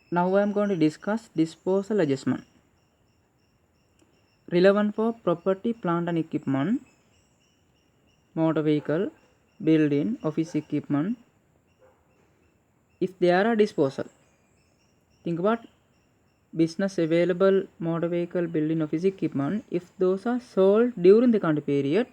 Now I am going to discuss disposal adjustment. Relevant for property, plant and equipment, motor vehicle, building, office equipment. If there are disposal, think about business available motor vehicle, building, office equipment. If those are sold during the county period,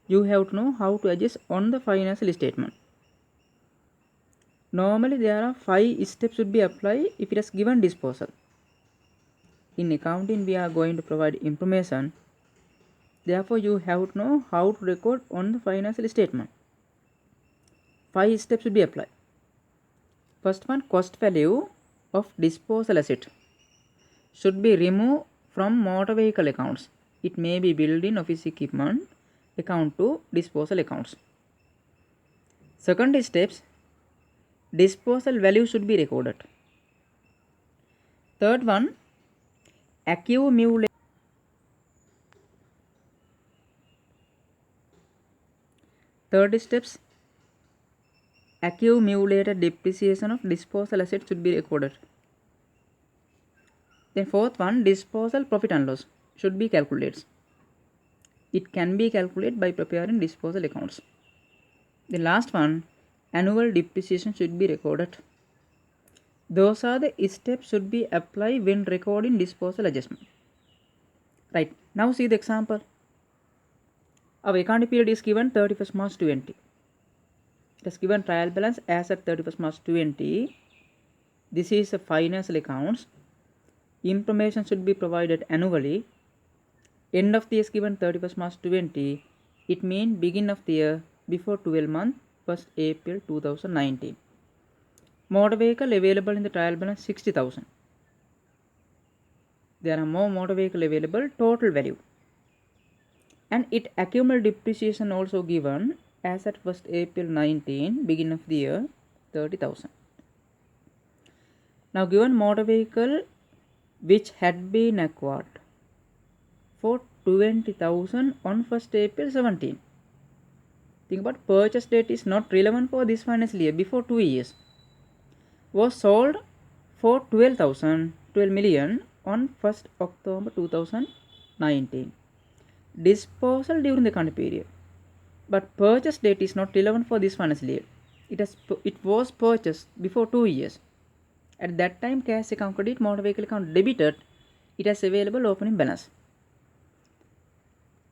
you have to know how to adjust on the financial statement. Normally there are 5 steps should be applied if it is given disposal. In accounting we are going to provide information, therefore you have to know how to record on the financial statement. 5 steps should be applied. First one, cost value of disposal asset should be removed from motor vehicle accounts. It may be building, office equipment account to disposal accounts. Second steps, disposal value should be recorded. Third one, accumulate. Third steps, accumulated depreciation of disposal assets should be recorded. Then fourth one, disposal profit and loss should be calculated. It can be calculated by preparing disposal accounts. The last one, annual depreciation should be recorded. Those are the steps should be applied when recording disposal adjustment. Right, now see the example. Our accounting period is given 31st March 20. It has given trial balance as at 31st March 20. This is a financial accounts. Information should be provided annually. End of the year is given 31st March 20. It means beginning of the year before 12 months, 1st April 2019. Motor vehicle available in the trial balance 60,000. There are more motor vehicle available, total value. And it accumulated depreciation also given as at 1st April 19, beginning of the year 30,000. Now given motor vehicle which had been acquired for 20,000 on 1st April 17. Think about purchase date is not relevant for this financial year, before 2 years. Was sold for 12 million on 1st October 2019. Disposal during the current period. But purchase date is not relevant for this financial year. It was purchased before 2 years. At that time, cash account credit, motor vehicle account debited, it has available opening balance.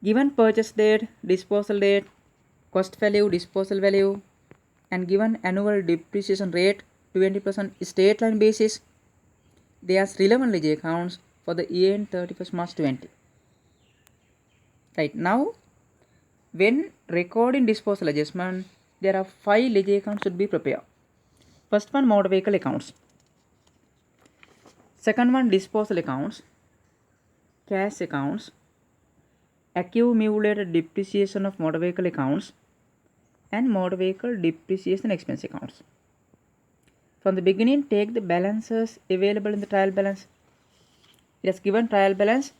Given purchase date, disposal date, cost value, disposal value, and given annual depreciation rate 20% straight line basis, they are relevant ledger accounts for the year end 31st March 20. Right now, when recording disposal adjustment, there are 5 ledger accounts should be prepared. First one, motor vehicle accounts. Second one, disposal accounts, cash accounts, accumulated depreciation of motor vehicle accounts, and motor vehicle depreciation expense accounts. From the beginning, take the balances available in the trial balance. It has given trial balance,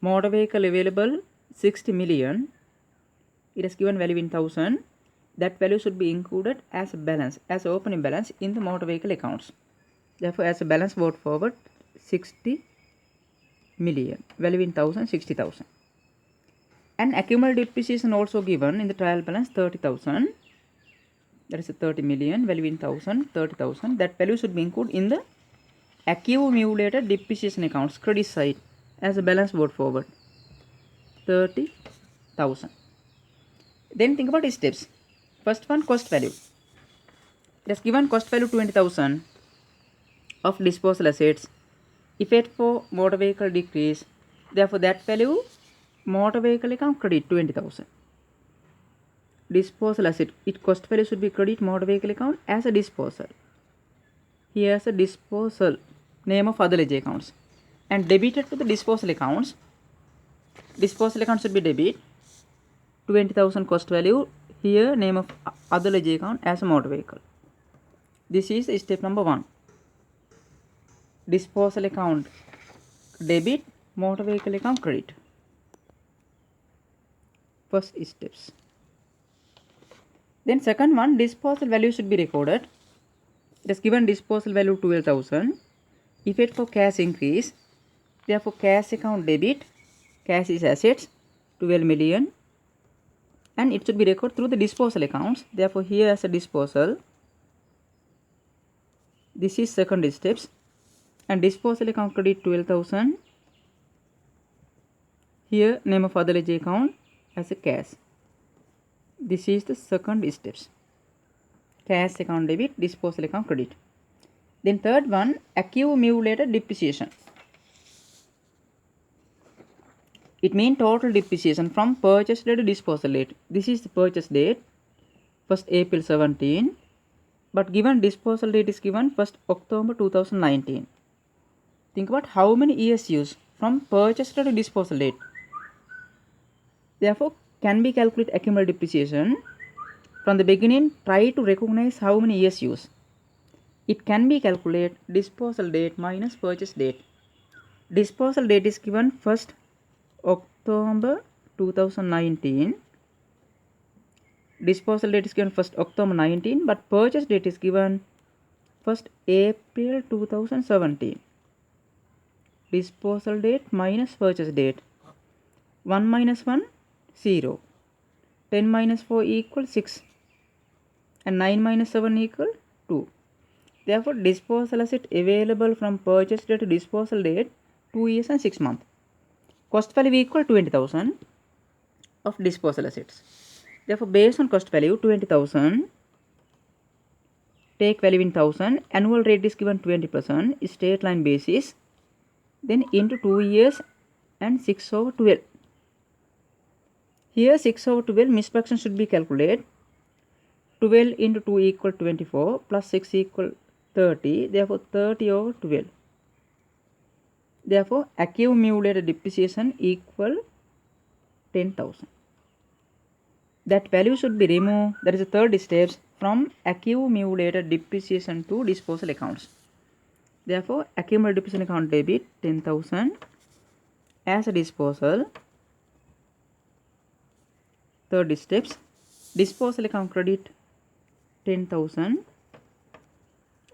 motor vehicle available 60 million. It has given value in 1000. That value should be included as a balance, as opening balance in the motor vehicle accounts. Therefore, as a balance brought forward 60 million, value in 1000, 60,000. And accumulated depreciation also given in the trial balance 30,000. That is a 30 million, value in 1000, 30,000. That value should be included in the accumulated depreciation accounts, credit side, as a balance brought forward 30,000. Then think about steps. First one, cost value. It has given cost value 20,000 of disposal assets. Effect for motor vehicle decrease. Therefore, that value motor vehicle account credit 20,000. Disposal asset, it cost value should be credit motor vehicle account as a disposal. Here is a disposal, name of other ledger accounts, and debited to the disposal accounts. Disposal account should be debit 20,000 cost value. Here name of other ledger account as a motor vehicle. This is step number 1. Disposal account debit, motor vehicle account credit. First steps. Then second one, disposal value should be recorded. It has given disposal value 12,000. Effect for cash increase. Therefore, cash account debit, cash is assets, 12 million, and it should be recorded through the disposal accounts. Therefore, here as a disposal, this is second steps, and disposal account credit 12,000. Here name of other ledger account as a cash. This is the second steps. Cash account debit, disposal account credit. Then third one, accumulated depreciation. It means total depreciation from purchase date to disposal date. This is the purchase date, 1st April 17, but given disposal date is given 1st October 2019. Think about how many years used from purchase date to disposal date. Therefore, can be calculate accumulated depreciation. From the beginning, try to recognize how many years used. It can be calculated disposal date minus purchase date. Disposal date is given 1st October 2019. Disposal date is given 1st October 19, but purchase date is given 1st April 2017. Disposal date minus purchase date. 1 minus 1, 0. 10 minus 4 equals 6. And 9 minus 7 equals 2. Therefore, disposal asset available from purchase date to disposal date 2 years and 6 months. Cost value equal 20,000 of disposal assets. Therefore, based on cost value 20,000, take value in 1000, annual rate is given 20%, straight line basis, then into 2 years and 6/12. Here 6/12 missed fraction should be calculated. 12 into 2 equal 24 plus 6 equal 30. Therefore, 30/12. Therefore, accumulated depreciation equal 10,000. That value should be removed. That is the third step from accumulated depreciation to disposal accounts. Therefore, accumulated depreciation account debit 10,000 as a disposal. Third steps, disposal account credit 10,000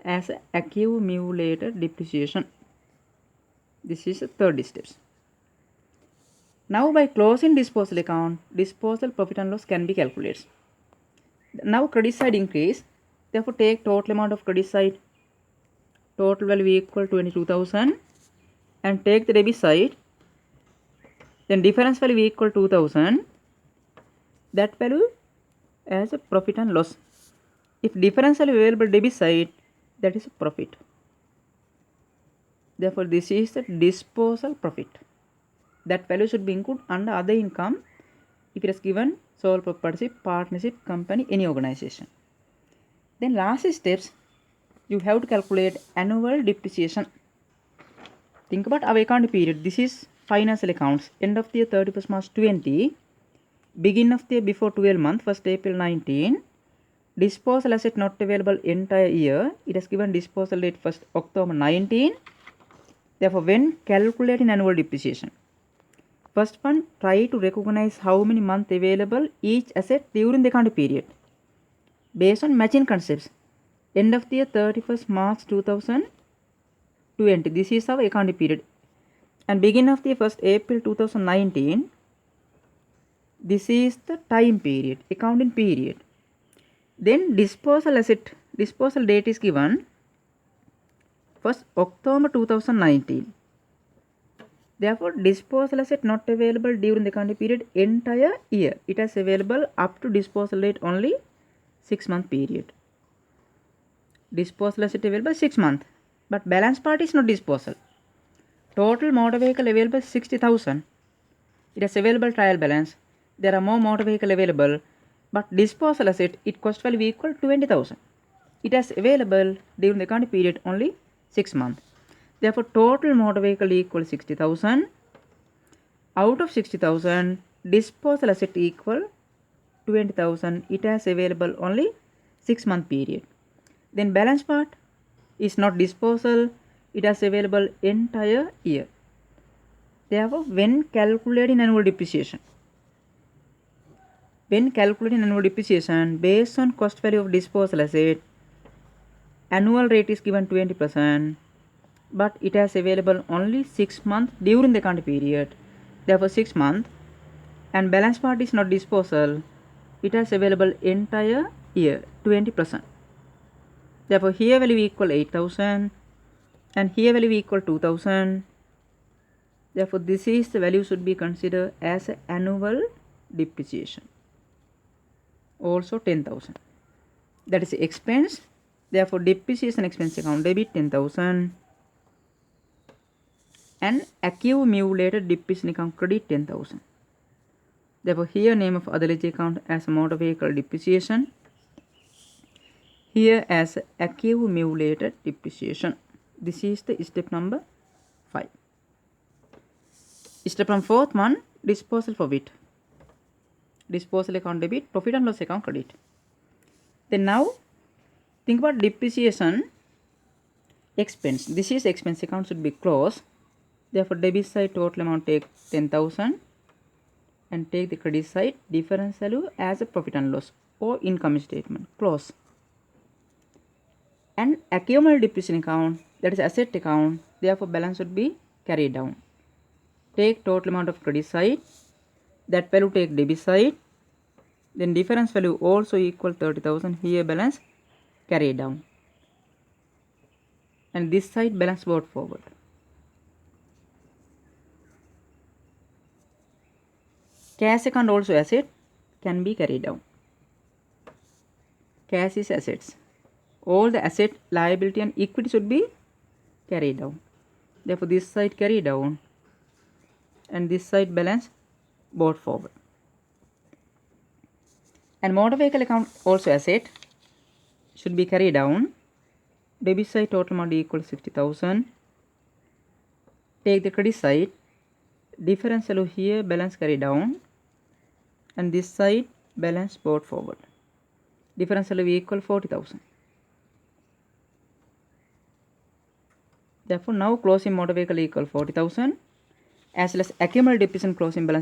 as accumulated depreciation. This is the third steps. Now by closing disposal account, disposal profit and loss can be calculated. Now credit side increase. Therefore, take total amount of credit side. Total value equal 22,000, and take the debit side. Then difference value equal 2,000. That value as a profit and loss. If difference value available debit side, that is a profit. Therefore, this is the disposal profit. That value should be included under other income if it is given sole proprietorship, partnership, company, any organization. Then last steps, you have to calculate annual depreciation. Think about our account period. This is financial accounts. End of the year 31st March 20. Begin of the year before 12 month, 1st April 19. Disposal asset not available entire year. It has given disposal date 1st October 19. Therefore, when calculating annual depreciation, first one, try to recognize how many months available each asset during the account period. Based on matching concepts. End of the year 31st March 2020. This is our account period. And begin of the year 1st April 2019. This is the time period, accounting period. Then disposal asset, disposal date is given 1st October 2019. Therefore, disposal asset not available during the accounting period entire year. It is available up to disposal date only 6 month period. Disposal asset available 6 months. But balance part is not disposal. Total motor vehicle available 60,000. It is available trial balance. There are more motor vehicle available. But disposal asset, it cost value equal 20,000. It is available during the accounting period only 6 months. Therefore, total motor vehicle equal 60,000. Out of 60,000, disposal asset equal 20,000. It is available only 6 month period. Then balance part is not disposal. It is available entire year. Therefore, when calculating annual depreciation, based on cost value of disposal asset, annual rate is given 20%, but it has available only 6 months during the account period, therefore 6 months, and balance part is not disposal, it has available entire year 20%. Therefore here value equal 8,000 and here value equal 2,000. Therefore this is the value should be considered as annual depreciation. Also 10,000. That is expense. Therefore depreciation expense account debit 10,000 and accumulated depreciation account credit 10,000. Therefore here name of other ledger account as motor vehicle depreciation, here as accumulated depreciation. This is the step number 5. Step number 4th one, disposal profit. Disposal account debit, profit and loss account credit. Then now think about depreciation expense. This is expense account should be closed. Therefore debit side total amount take 10,000 and take the credit side difference value as a profit and loss or income statement, close. And accumulated depreciation account, that is asset account, therefore balance should be carried down. Take total amount of credit side, that value take debit side, then difference value also equal 30,000, here balance carry down, and this side balance brought forward. Cash account also asset can be carried down. Cash is assets. All the asset, liability and equity should be carried down. Therefore this side carry down and this side balance brought forward. And motor vehicle account also asset should be carried down. Debit side total amount equal 60,000. Take the credit side, difference value here balance carry down and this side balance brought forward. Difference value equal 40,000. Therefore now closing motor vehicle equal 40,000 as well as accumulated depreciation closing balance